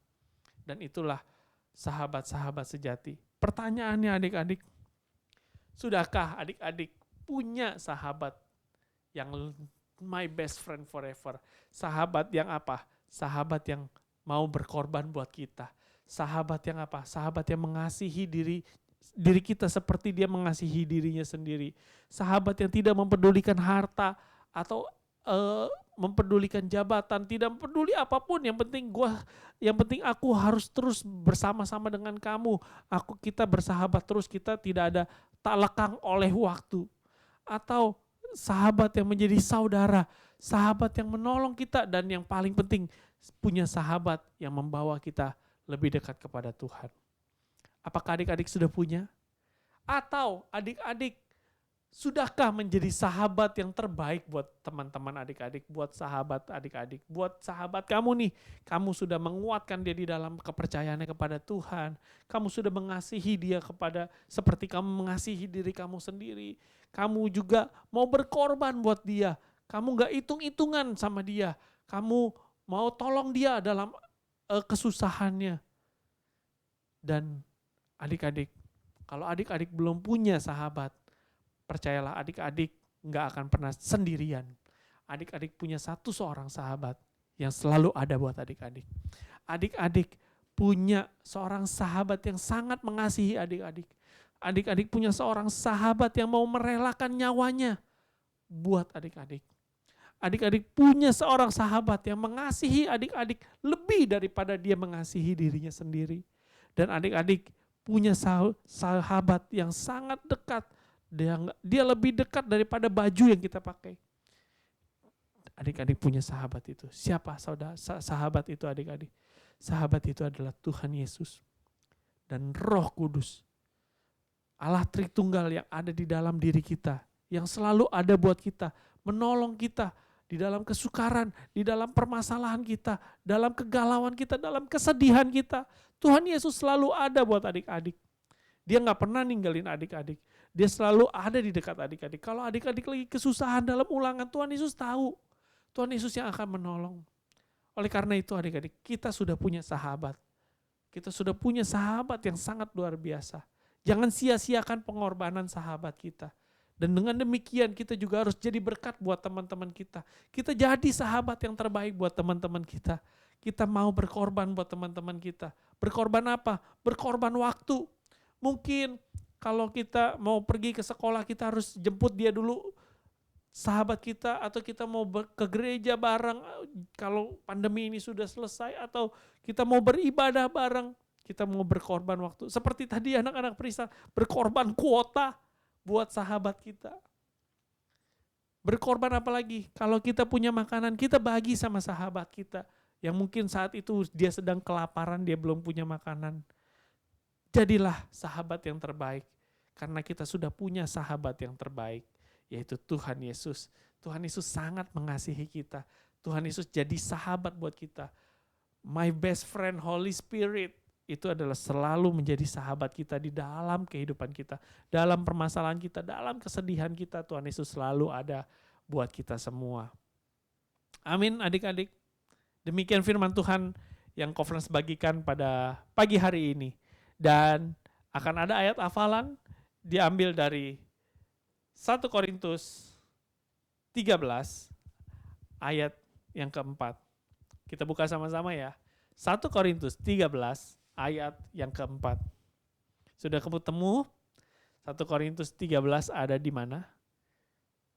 Dan itulah sahabat-sahabat sejati. Pertanyaannya adik-adik, sudahkah adik-adik punya sahabat yang my best friend forever? Sahabat yang apa? Sahabat yang mau berkorban buat kita. Sahabat yang apa? Sahabat yang mengasihi diri kita seperti dia mengasihi dirinya sendiri. Sahabat yang tidak mempedulikan harta atau mempedulikan jabatan, tidak peduli apapun, yang penting aku harus terus bersama-sama dengan kamu. Kita bersahabat terus, kita tidak ada tak lekang oleh waktu. Atau sahabat yang menjadi saudara, sahabat yang menolong kita, dan yang paling penting punya sahabat yang membawa kita lebih dekat kepada Tuhan. Apakah adik-adik sudah punya? Atau adik-adik sudahkah menjadi sahabat yang terbaik buat teman-teman adik-adik, buat sahabat adik-adik, buat sahabat kamu nih. Kamu sudah menguatkan dia di dalam kepercayaannya kepada Tuhan. Kamu sudah mengasihi dia seperti kamu mengasihi diri kamu sendiri. Kamu juga mau berkorban buat dia. Kamu gak hitung-hitungan sama dia. Kamu mau tolong dia dalam kesusahannya. Dan adik-adik, kalau adik-adik belum punya sahabat, percayalah adik-adik nggak akan pernah sendirian. Adik-adik punya seorang sahabat yang selalu ada buat adik-adik. Adik-adik punya seorang sahabat yang sangat mengasihi adik-adik. Adik-adik punya seorang sahabat yang mau merelakan nyawanya buat adik-adik. Adik-adik punya seorang sahabat yang mengasihi adik-adik lebih daripada dia mengasihi dirinya sendiri. Dan adik-adik punya sahabat yang sangat dekat. Dia lebih dekat daripada baju yang kita pakai. Adik-adik punya sahabat itu. Siapa sahabat itu adik-adik? Sahabat itu adalah Tuhan Yesus dan Roh Kudus. Allah Tritunggal yang ada di dalam diri kita. Yang selalu ada buat kita. Menolong kita di dalam kesukaran, di dalam permasalahan kita, dalam kegalauan kita, dalam kesedihan kita. Tuhan Yesus selalu ada buat adik-adik. Dia gak pernah ninggalin adik-adik. Dia selalu ada di dekat adik-adik. Kalau adik-adik lagi kesusahan dalam ulangan, Tuhan Yesus tahu. Tuhan Yesus yang akan menolong. Oleh karena itu adik-adik, kita sudah punya sahabat. Kita sudah punya sahabat yang sangat luar biasa. Jangan sia-siakan pengorbanan sahabat kita. Dan dengan demikian kita juga harus jadi berkat buat teman-teman kita. Kita jadi sahabat yang terbaik buat teman-teman kita. Kita mau berkorban buat teman-teman kita. Berkorban apa? Berkorban waktu. Mungkin kalau kita mau pergi ke sekolah, kita harus jemput dia dulu, sahabat kita, atau kita mau ke gereja bareng kalau pandemi ini sudah selesai, atau kita mau beribadah bareng, kita mau berkorban waktu. Seperti tadi anak-anak Prisa berkorban kuota buat sahabat kita. Berkorban apa lagi? Kalau kita punya makanan, kita bagi sama sahabat kita. Yang mungkin saat itu dia sedang kelaparan, dia belum punya makanan. Jadilah sahabat yang terbaik. Karena kita sudah punya sahabat yang terbaik, yaitu Tuhan Yesus. Tuhan Yesus sangat mengasihi kita. Tuhan Yesus jadi sahabat buat kita. My best friend Holy Spirit itu adalah selalu menjadi sahabat kita di dalam kehidupan kita. Dalam permasalahan kita, dalam kesedihan kita, Tuhan Yesus selalu ada buat kita semua. Amin adik-adik. Demikian firman Tuhan yang Conference bagikan pada pagi hari ini. Dan akan ada ayat hafalan diambil dari 1 Korintus 13 ayat yang keempat. Kita buka sama-sama ya. 1 Korintus 13 ayat yang keempat. Sudah ketemu? 1 Korintus 13 ada di mana?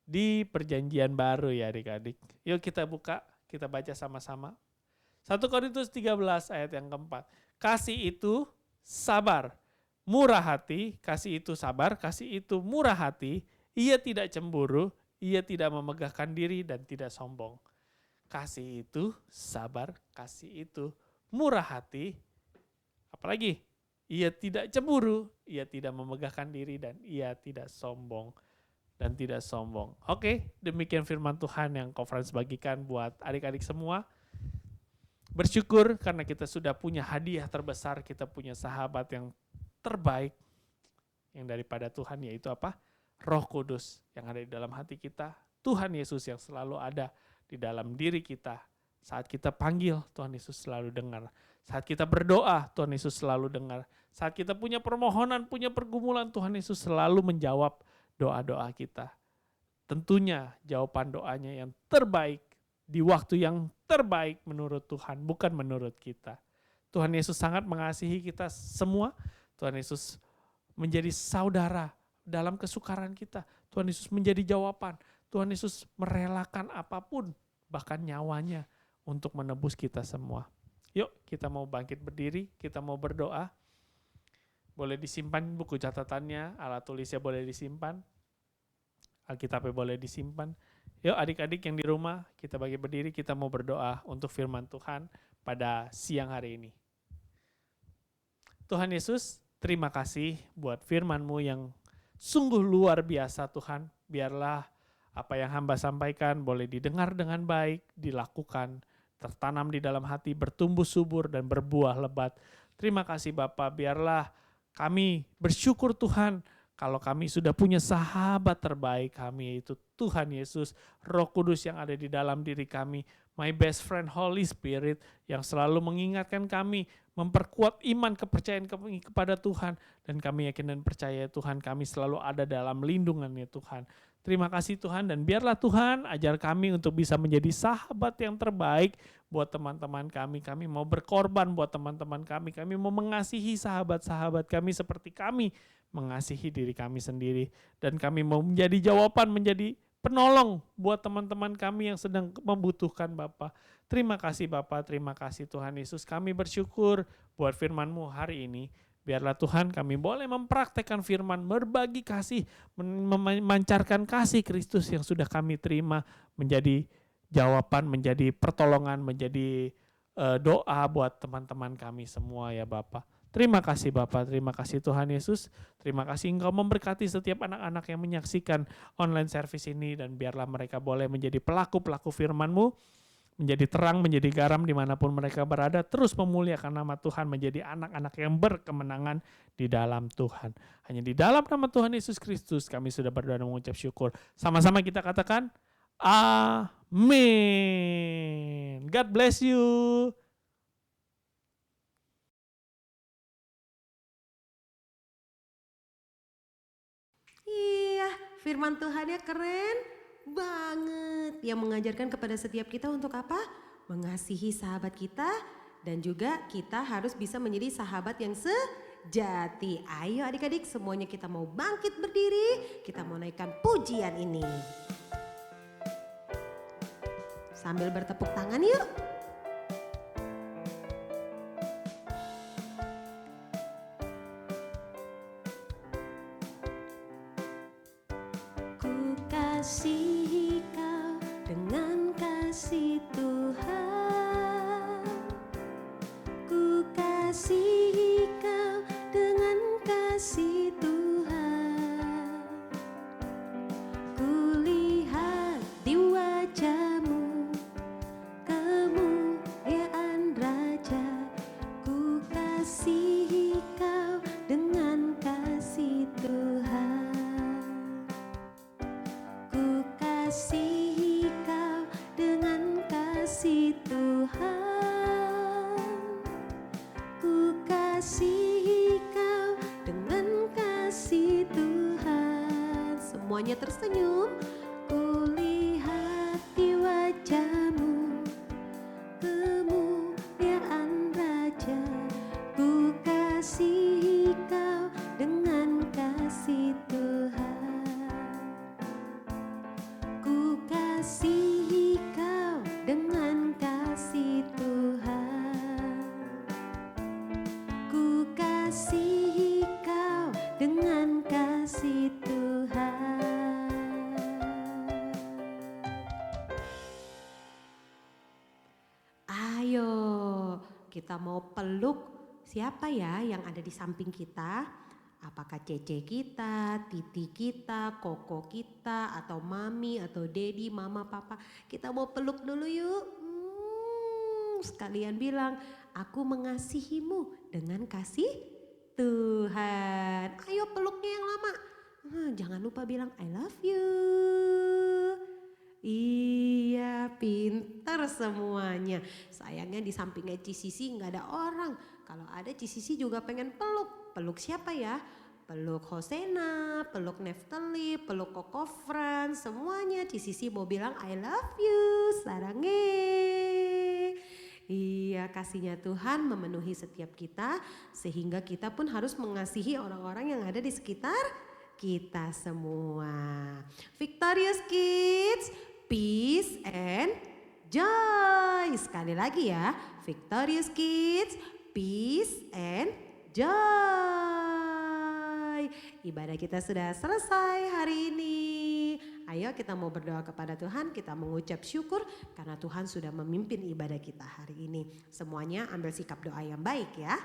Di perjanjian baru ya adik-adik. Yuk kita buka, kita baca sama-sama. 1 Korintus 13 ayat yang keempat. Kasih itu sabar, murah hati, kasih itu sabar, kasih itu murah hati, ia tidak cemburu, ia tidak memegahkan diri dan tidak sombong. Kasih itu sabar, kasih itu murah hati, apalagi ia tidak cemburu, ia tidak memegahkan diri dan ia tidak sombong. Oke, demikian firman Tuhan yang Conference bagikan buat adik-adik semua. Bersyukur karena kita sudah punya hadiah terbesar, kita punya sahabat yang terbaik yang daripada Tuhan, yaitu apa? Roh Kudus yang ada di dalam hati kita, Tuhan Yesus yang selalu ada di dalam diri kita. Saat kita panggil, Tuhan Yesus selalu dengar. Saat kita berdoa, Tuhan Yesus selalu dengar. Saat kita punya permohonan, punya pergumulan, Tuhan Yesus selalu menjawab doa-doa kita. Tentunya jawaban doanya yang terbaik di waktu yang terbaik menurut Tuhan, bukan menurut kita. Tuhan Yesus sangat mengasihi kita semua. Tuhan Yesus menjadi saudara dalam kesukaran kita. Tuhan Yesus menjadi jawaban. Tuhan Yesus merelakan apapun, bahkan nyawanya untuk menebus kita semua. Yuk kita mau bangkit berdiri, kita mau berdoa. Boleh disimpan buku catatannya, alat tulisnya boleh disimpan. Alkitabnya boleh disimpan. Yuk adik-adik yang di rumah, kita bagi berdiri, kita mau berdoa untuk firman Tuhan pada siang hari ini. Tuhan Yesus, terima kasih buat firman-Mu yang sungguh luar biasa Tuhan. Biarlah apa yang hamba sampaikan boleh didengar dengan baik, dilakukan, tertanam di dalam hati, bertumbuh subur dan berbuah lebat. Terima kasih Bapa, biarlah kami bersyukur Tuhan kalau kami sudah punya sahabat terbaik kami, yaitu Tuhan Yesus, Roh Kudus yang ada di dalam diri kami, my best friend Holy Spirit yang selalu mengingatkan kami, memperkuat iman kepercayaan kami kepada Tuhan, dan kami yakin dan percaya Tuhan kami selalu ada dalam lindungannya Tuhan. Terima kasih Tuhan, dan biarlah Tuhan ajar kami untuk bisa menjadi sahabat yang terbaik buat teman-teman kami. Kami mau berkorban buat teman-teman kami. Kami mau mengasihi sahabat-sahabat kami seperti kami mengasihi diri kami sendiri. Dan kami mau menjadi jawaban, menjadi penolong buat teman-teman kami yang sedang membutuhkan Bapa. Terima kasih Bapa, terima kasih Tuhan Yesus. Kami bersyukur buat firman-Mu hari ini. Biarlah Tuhan kami boleh mempraktekkan firman, berbagi kasih, memancarkan kasih Kristus yang sudah kami terima menjadi jawaban, menjadi pertolongan, menjadi doa buat teman-teman kami semua ya Bapa. Terima kasih Bapa, terima kasih Tuhan Yesus. Terima kasih Engkau memberkati setiap anak-anak yang menyaksikan online service ini, dan biarlah mereka boleh menjadi pelaku-pelaku firman-Mu, menjadi terang, menjadi garam dimanapun mereka berada, terus memuliakan nama Tuhan, menjadi anak-anak yang berkemenangan di dalam Tuhan. Hanya di dalam nama Tuhan Yesus Kristus kami sudah berdoa dan mengucap syukur. Sama-sama kita katakan, amin. God bless you. Iya, firman Tuhannya keren banget. Yang mengajarkan kepada setiap kita untuk apa? Mengasihi sahabat kita, dan juga kita harus bisa menjadi sahabat yang sejati. Ayo adik-adik, semuanya kita mau bangkit berdiri, kita mau naikkan pujian ini. Sambil bertepuk tangan yuk. Ku kasihi kau dengan kasih Tuhan. Ku kasihi kau dengan kasih Tuhan. Ku lihat di wajah-Mu kemuliaan Raja. Ku kasihi kau dengan kasih Tuhan. Ku kasihi kau dengan kasih Tuhan. Ku kasihi kau dengan kasih Tuhan. Semuanya tersenyum. Ku lihat di wajah-Mu kemuliaan Raja. Ku kasihi kau dengan kasih Tuhan. Ku kasihi kau dengan kasih Tuhan. Ku kasihi kau dengan kasih Tuhan. Ayo, kita mau peluk siapa ya yang ada di samping kita? Apakah cece kita, titi kita, koko kita, atau mami, atau dedi, mama, papa. Kita mau peluk dulu yuk. Sekalian bilang, aku mengasihimu dengan kasih Tuhan. Ayo peluknya yang lama. Jangan lupa bilang I love you. Iya, pintar semuanya. Sayangnya di sampingnya Cisisi nggak ada orang. Kalau ada Cisisi juga pengen peluk. Peluk siapa ya? Peluk Hosena, peluk Neftali, peluk Koko Fran, semuanya Cisisi mau bilang I love you, sarange. Iya, kasihnya Tuhan memenuhi setiap kita sehingga kita pun harus mengasihi orang-orang yang ada di sekitar kita semua. Victorious Kids, peace and joy. Sekali lagi ya, Victorious Kids, peace and joy. Ibadah kita sudah selesai hari ini. Ayo kita mau berdoa kepada Tuhan, kita mengucap syukur karena Tuhan sudah memimpin ibadah kita hari ini. Semuanya ambil sikap doa yang baik ya.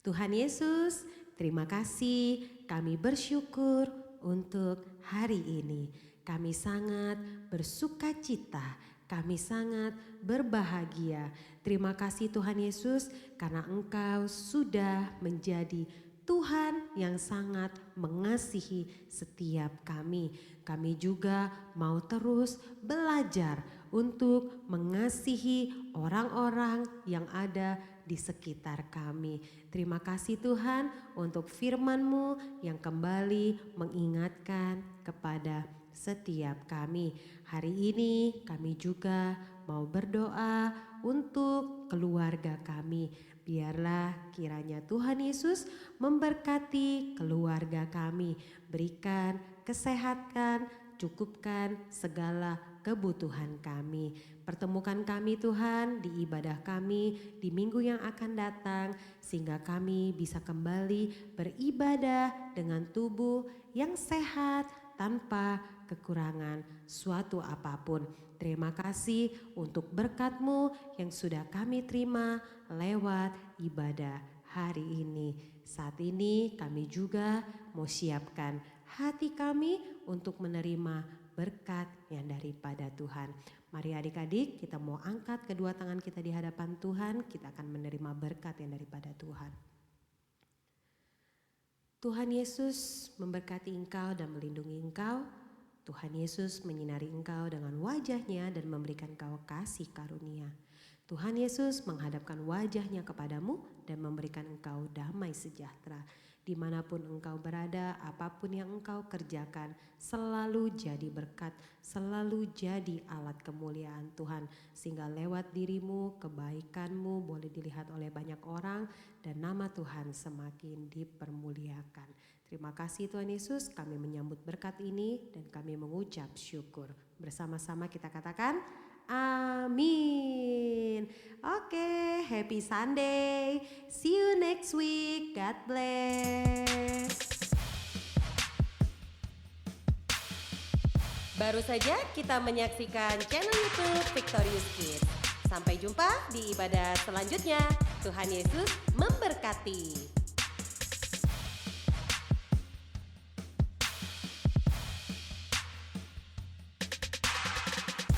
Tuhan Yesus, terima kasih, kami bersyukur untuk hari ini. Kami sangat bersuka cita, kami sangat berbahagia. Terima kasih Tuhan Yesus karena Engkau sudah menjadi Tuhan yang sangat mengasihi setiap kami. Kami juga mau terus belajar untuk mengasihi orang-orang yang ada di sekitar kami. Terima kasih Tuhan untuk firman-Mu yang kembali mengingatkan kepada setiap kami. Hari ini kami juga mau berdoa untuk keluarga kami. Biarlah kiranya Tuhan Yesus memberkati keluarga kami, berikan kesehatan, cukupkan segala kebutuhan kami. Pertemukan kami Tuhan di ibadah kami di minggu yang akan datang sehingga kami bisa kembali beribadah dengan tubuh yang sehat tanpa kekurangan suatu apapun. Terima kasih untuk berkat-Mu yang sudah kami terima lewat ibadah hari ini. Saat ini kami juga mau siapkan hati kami untuk menerima berkat yang daripada Tuhan. Mari adik-adik kita mau angkat kedua tangan kita di hadapan Tuhan, kita akan menerima berkat yang daripada Tuhan. Tuhan Yesus memberkati engkau dan melindungi engkau. Tuhan Yesus menyinari engkau dengan wajah-Nya dan memberikan engkau kasih karunia. Tuhan Yesus menghadapkan wajah-Nya kepadamu dan memberikan engkau damai sejahtera. Dimanapun engkau berada, apapun yang engkau kerjakan, selalu jadi berkat, selalu jadi alat kemuliaan Tuhan. Sehingga lewat dirimu, kebaikanmu boleh dilihat oleh banyak orang dan nama Tuhan semakin dipermuliakan. Terima kasih Tuhan Yesus, kami menyambut berkat ini dan kami mengucap syukur. Bersama-sama kita katakan, amin. Oke, happy Sunday. See you next week. God bless. Baru saja kita menyaksikan channel YouTube Victorious Kids. Sampai jumpa di ibadah selanjutnya. Tuhan Yesus memberkati.